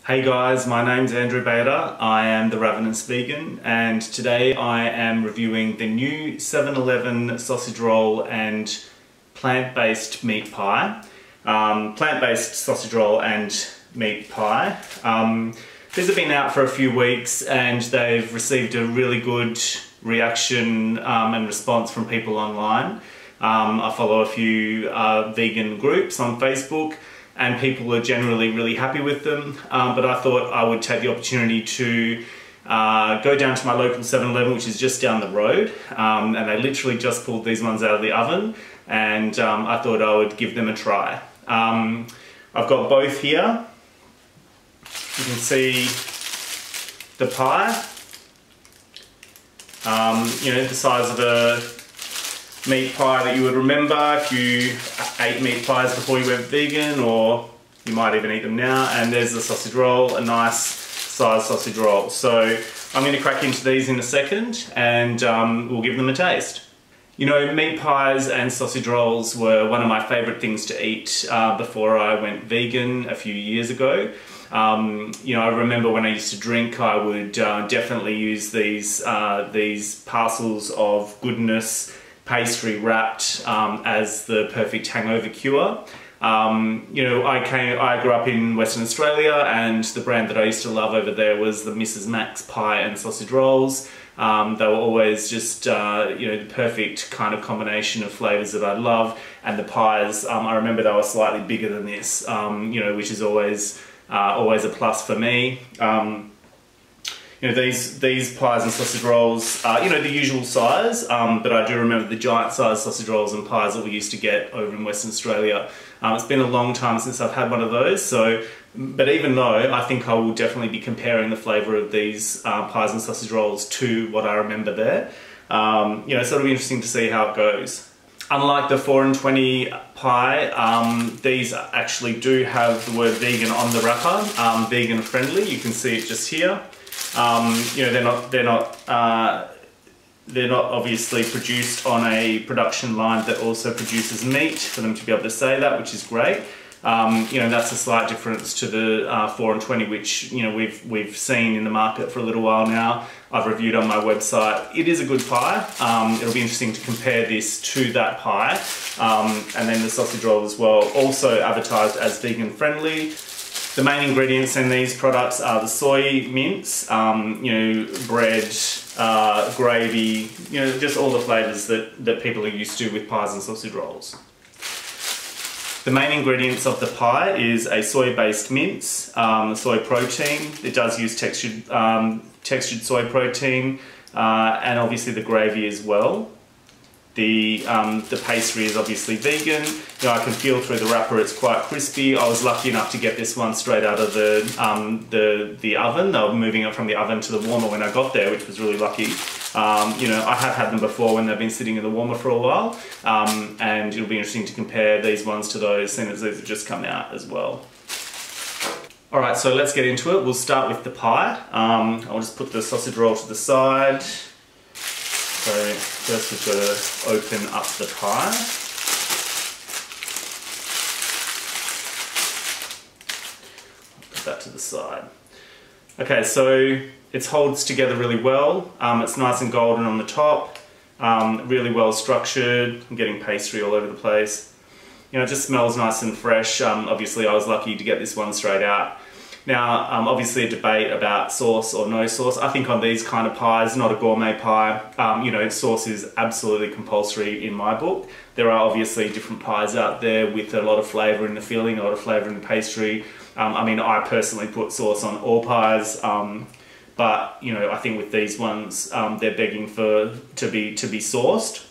Hey guys, my name's Andrew Bader. I am the Ravenous vegan, and today I am reviewing the new 7-Eleven sausage roll and plant-based meat pie. Plant-based sausage roll and meat pie. These have been out for a few weeks and they've received a really good reaction and response from people online. I follow a few vegan groups on Facebook, and people are generally really happy with them, but I thought I would take the opportunity to go down to my local 7-Eleven, which is just down the road, and they literally just pulled these ones out of the oven, and I thought I would give them a try. I've got both here. You can see the pie, you know, the size of a meat pie that you would remember if you ate meat pies before you went vegan, or you might even eat them now. And there's the sausage roll, a nice sized sausage roll. So I'm going to crack into these in a second and we'll give them a taste. You know, meat pies and sausage rolls were one of my favourite things to eat before I went vegan a few years ago. You know, I remember when I used to drink, I would definitely use these parcels of goodness pastry wrapped as the perfect hangover cure. You know, I grew up in Western Australia, and the brand that I used to love over there was the Mrs. Mac's pie and sausage rolls. They were always just, you know, the perfect kind of combination of flavours that I love. And the pies, I remember they were slightly bigger than this, you know, which is always a plus for me. You know, these pies and sausage rolls are, you know, the usual size, but I do remember the giant size sausage rolls and pies that we used to get over in Western Australia. It's been a long time since I've had one of those, so, but even though, I think I will definitely be comparing the flavour of these pies and sausage rolls to what I remember there. You know, so it'll be interesting to see how it goes. Unlike the 4 and 20 pie, these actually do have the word vegan on the wrapper, vegan friendly. You can see it just here. You know, they're not obviously produced on a production line that also produces meat for them to be able to say that, which is great. You know, that's a slight difference to the 4 and 20, which, you know, we've seen in the market for a little while now. I've reviewed on my website. It is a good pie. It'll be interesting to compare this to that pie. And then the sausage roll as well, also advertised as vegan friendly. The main ingredients in these products are the soy mince, you know, bread, gravy, you know, just all the flavours that people are used to with pies and sausage rolls. The main ingredients of the pie is a soy-based mince, soy protein. It does use textured soy protein, and obviously the gravy as well. The pastry is obviously vegan. You know, I can feel through the wrapper, it's quite crispy. I was lucky enough to get this one straight out of the oven. They were moving it from the oven to the warmer when I got there, which was really lucky. You know, I have had them before when they've been sitting in the warmer for a while, and it'll be interesting to compare these ones to those, seeing as these have just come out as well. Alright, so let's get into it. We'll start with the pie. I'll just put the sausage roll to the side. So first we've got to open up the pie. Put that to the side. Okay, so it holds together really well. It's nice and golden on the top, really well structured. I'm getting pastry all over the place. You know, it just smells nice and fresh. Obviously I was lucky to get this one straight out. Now, obviously a debate about sauce or no sauce. I think on these kind of pies, not a gourmet pie, you know, sauce is absolutely compulsory in my book. There are obviously different pies out there with a lot of flavour in the filling, a lot of flavour in the pastry. I mean, I personally put sauce on all pies, but, you know, I think with these ones, they're begging to be sauced.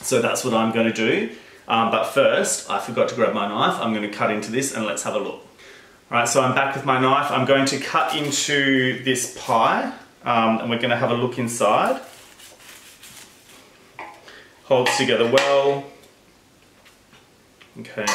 So that's what I'm going to do. But first, I forgot to grab my knife. I'm going to cut into this and let's have a look. Alright, so I'm back with my knife. I'm going to cut into this pie, and we're going to have a look inside. Holds together well. Okay.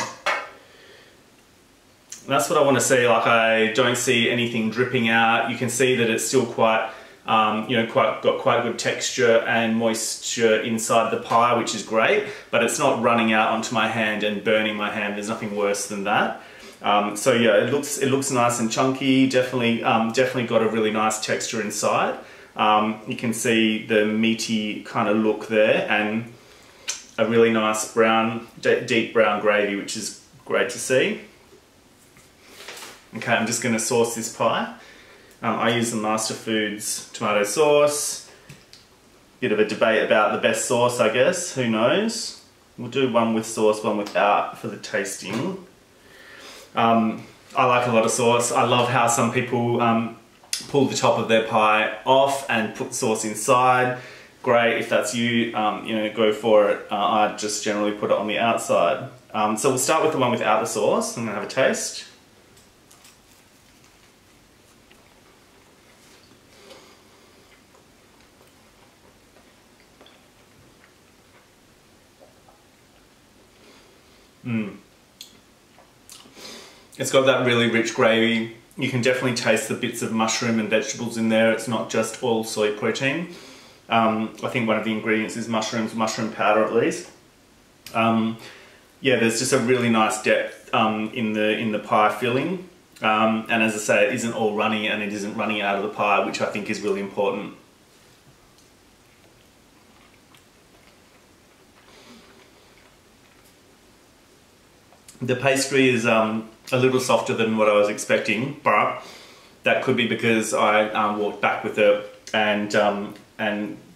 That's what I want to see. Like, I don't see anything dripping out. You can see that it's still quite, you know, got quite good texture and moisture inside the pie, which is great, but it's not running out onto my hand and burning my hand. There's nothing worse than that. So yeah, it looks nice and chunky. Definitely got a really nice texture inside. You can see the meaty kind of look there, and a really nice brown, deep brown gravy, which is great to see. Okay, I'm just going to sauce this pie. I use the Master Foods tomato sauce. Bit of a debate about the best sauce, I guess. Who knows? We'll do one with sauce, one without for the tasting. I like a lot of sauce. I love how some people pull the top of their pie off and put sauce inside. Great, if that's you, you know, go for it. I just generally put it on the outside. So we'll start with the one without the sauce. I'm gonna have a taste. It's got that really rich gravy. You can definitely taste the bits of mushroom and vegetables in there. It's not just all soy protein. I think one of the ingredients is mushrooms, mushroom powder at least. Yeah, there's just a really nice depth in the pie filling. And as I say, it isn't all runny, and it isn't running out of the pie, which I think is really important. The pastry is a little softer than what I was expecting, but that could be because I walked back with it and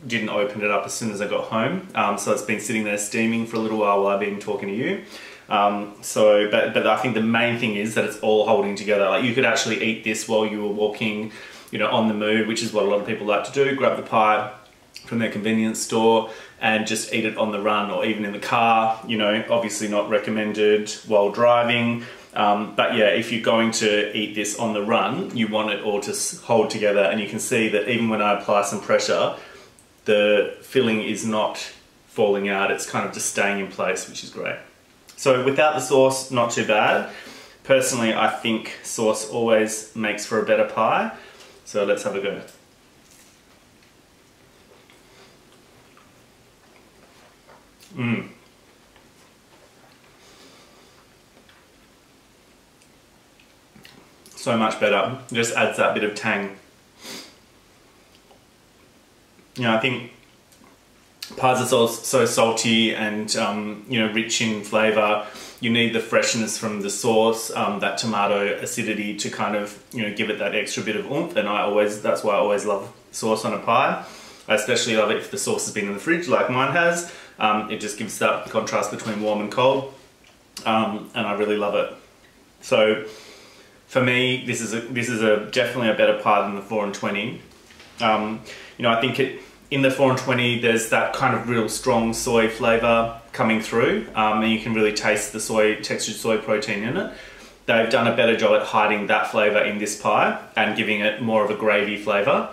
didn't open it up as soon as I got home. So it's been sitting there steaming for a little while I've been talking to you. But I think the main thing is that it's all holding together. Like, you could actually eat this while you were walking, you know, on the move, which is what a lot of people like to do. Grab the pie from their convenience store and just eat it on the run, or even in the car. You know, obviously not recommended while driving. But yeah, if you're going to eat this on the run, you want it all to hold together. And you can see that even when I apply some pressure, the filling is not falling out. It's kind of just staying in place, which is great. So without the sauce, not too bad. Personally, I think sauce always makes for a better pie. So let's have a go. So much better. It just adds that bit of tang. You know, I think pies are so salty and you know, rich in flavour. You need the freshness from the sauce, that tomato acidity to kind of, you know, give it that extra bit of oomph. And that's why I always love sauce on a pie. I especially love it if the sauce has been in the fridge, like mine has. It just gives that contrast between warm and cold, and I really love it. So for me, this is definitely a better pie than the 4 and 20. You know, I think in the 4 and 20, there's that kind of real strong soy flavour coming through, and you can really taste the textured soy protein in it. They've done a better job at hiding that flavour in this pie and giving it more of a gravy flavour,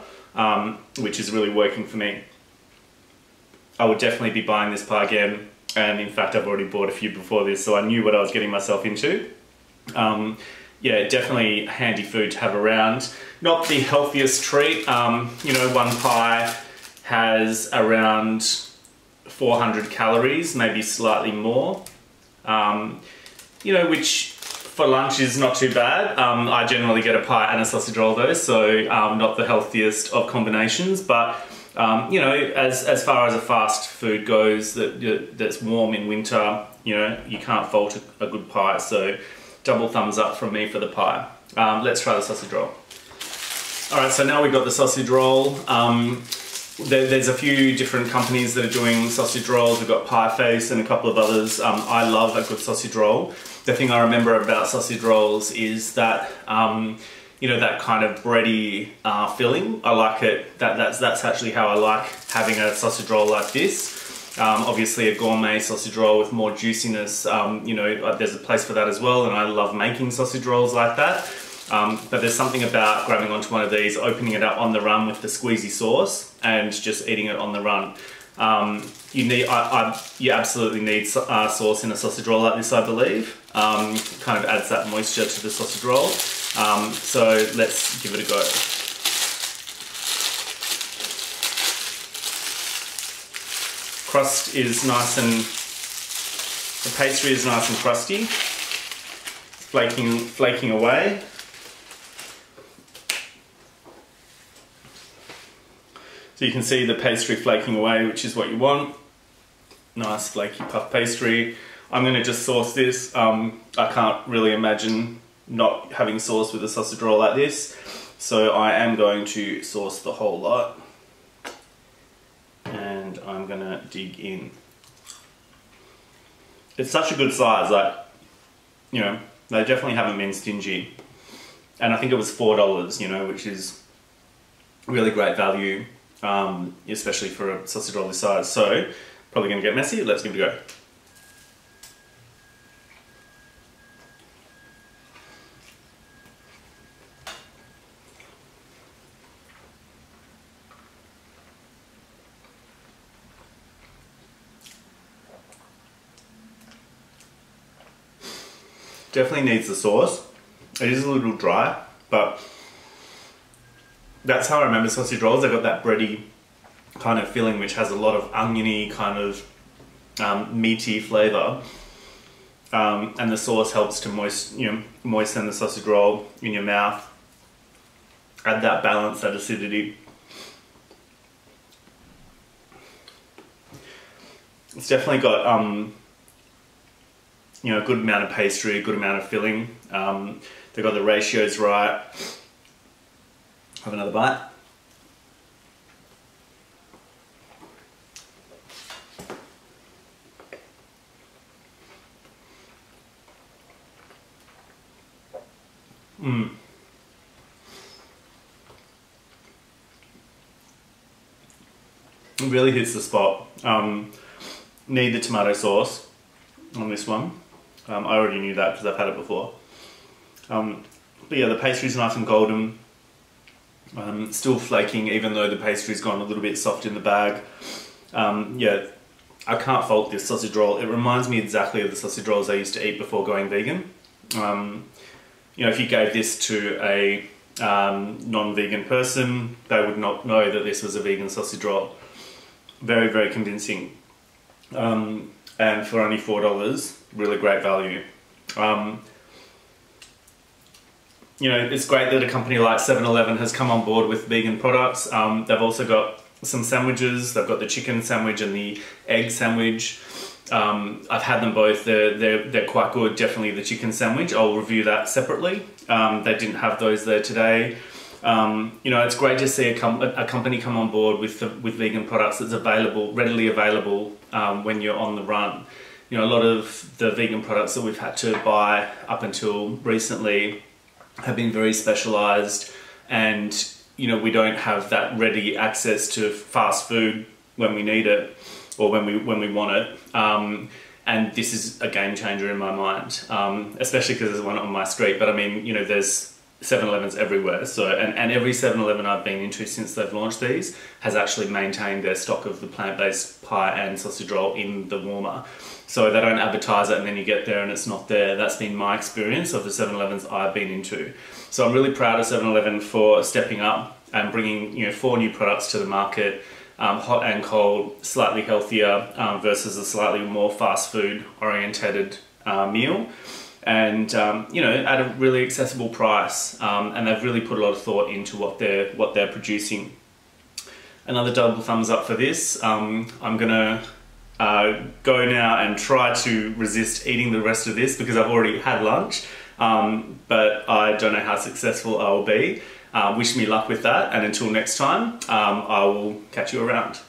which is really working for me. I would definitely be buying this pie again, and in fact I've already bought a few before this, so I knew what I was getting myself into. Yeah, definitely handy food to have around. Not the healthiest treat. You know, one pie has around 400 calories, maybe slightly more. You know, which for lunch is not too bad. I generally get a pie and a sausage roll though, so not the healthiest of combinations, but you know, as far as a fast food goes that's warm in winter, you know, you can't fault a good pie. So double thumbs up from me for the pie. Let's try the sausage roll. All right, so now we've got the sausage roll. There's a few different companies that are doing sausage rolls. We've got Pie Face and a couple of others. I love a good sausage roll. The thing I remember about sausage rolls is that you know, that kind of bready filling. I like it. That's actually how I like having a sausage roll like this. Obviously a gourmet sausage roll with more juiciness, you know, there's a place for that as well, and I love making sausage rolls like that. But there's something about grabbing onto one of these, opening it up on the run with the squeezy sauce, and just eating it on the run. You absolutely need sauce in a sausage roll like this, I believe. Kind of adds that moisture to the sausage roll. So let's give it a go. Crust is nice, and the pastry is nice and crusty. flaking away. So you can see the pastry flaking away, which is what you want. Nice flaky puff pastry. I'm going to just sauce this. I can't really imagine not having sauce with a sausage roll like this. So I am going to sauce the whole lot. And I'm going to dig in. It's such a good size, like, you know, they definitely haven't been stingy. And I think it was $4, you know, which is really great value, especially for a sausage roll this size. So, probably going to get messy. Let's give it a go. Definitely needs the sauce. It is a little dry, but that's how I remember sausage rolls. They've got that bready kind of filling which has a lot of oniony kind of meaty flavour, and the sauce helps to moisten the sausage roll in your mouth, add that balance, that acidity. It's definitely got you know, a good amount of pastry, a good amount of filling. They've got the ratios right. Have another bite. It really hits the spot. Need the tomato sauce on this one. I already knew that because I've had it before. But yeah, the pastry's nice and golden. Still flaking, even though the pastry's gone a little bit soft in the bag. Yeah, I can't fault this sausage roll. It reminds me exactly of the sausage rolls I used to eat before going vegan. You know, if you gave this to a non-vegan person, they would not know that this was a vegan sausage roll. Very, very convincing. And for only $4, really great value. You know, it's great that a company like 7-Eleven has come on board with vegan products. They've also got some sandwiches. They've got the chicken sandwich and the egg sandwich. I've had them both. They're quite good. Definitely the chicken sandwich. I'll review that separately. They didn't have those there today. You know, it's great to see a company come on board with vegan products that's readily available when you're on the run. You know, a lot of the vegan products that we've had to buy up until recently have been very specialized, and you know, we don't have that ready access to fast food when we need it or when we want it. And this is a game changer in my mind, especially because there's one on my street. But I mean, you know, there's 7-Elevens everywhere. So, and every 7-Eleven I've been into since they've launched these has actually maintained their stock of the plant-based pie and sausage roll in the warmer. So they don't advertise it and then you get there and it's not there. That's been my experience of the 7-Elevens I've been into. So I'm really proud of 7-Eleven for stepping up and bringing, you know, 4 new products to the market, hot and cold, slightly healthier versus a slightly more fast food orientated meal. And you know, at a really accessible price, and they've really put a lot of thought into what they're producing. Another double thumbs up for this. I'm gonna go now and try to resist eating the rest of this because I've already had lunch, but I don't know how successful I will be. Wish me luck with that, and until next time, I will catch you around.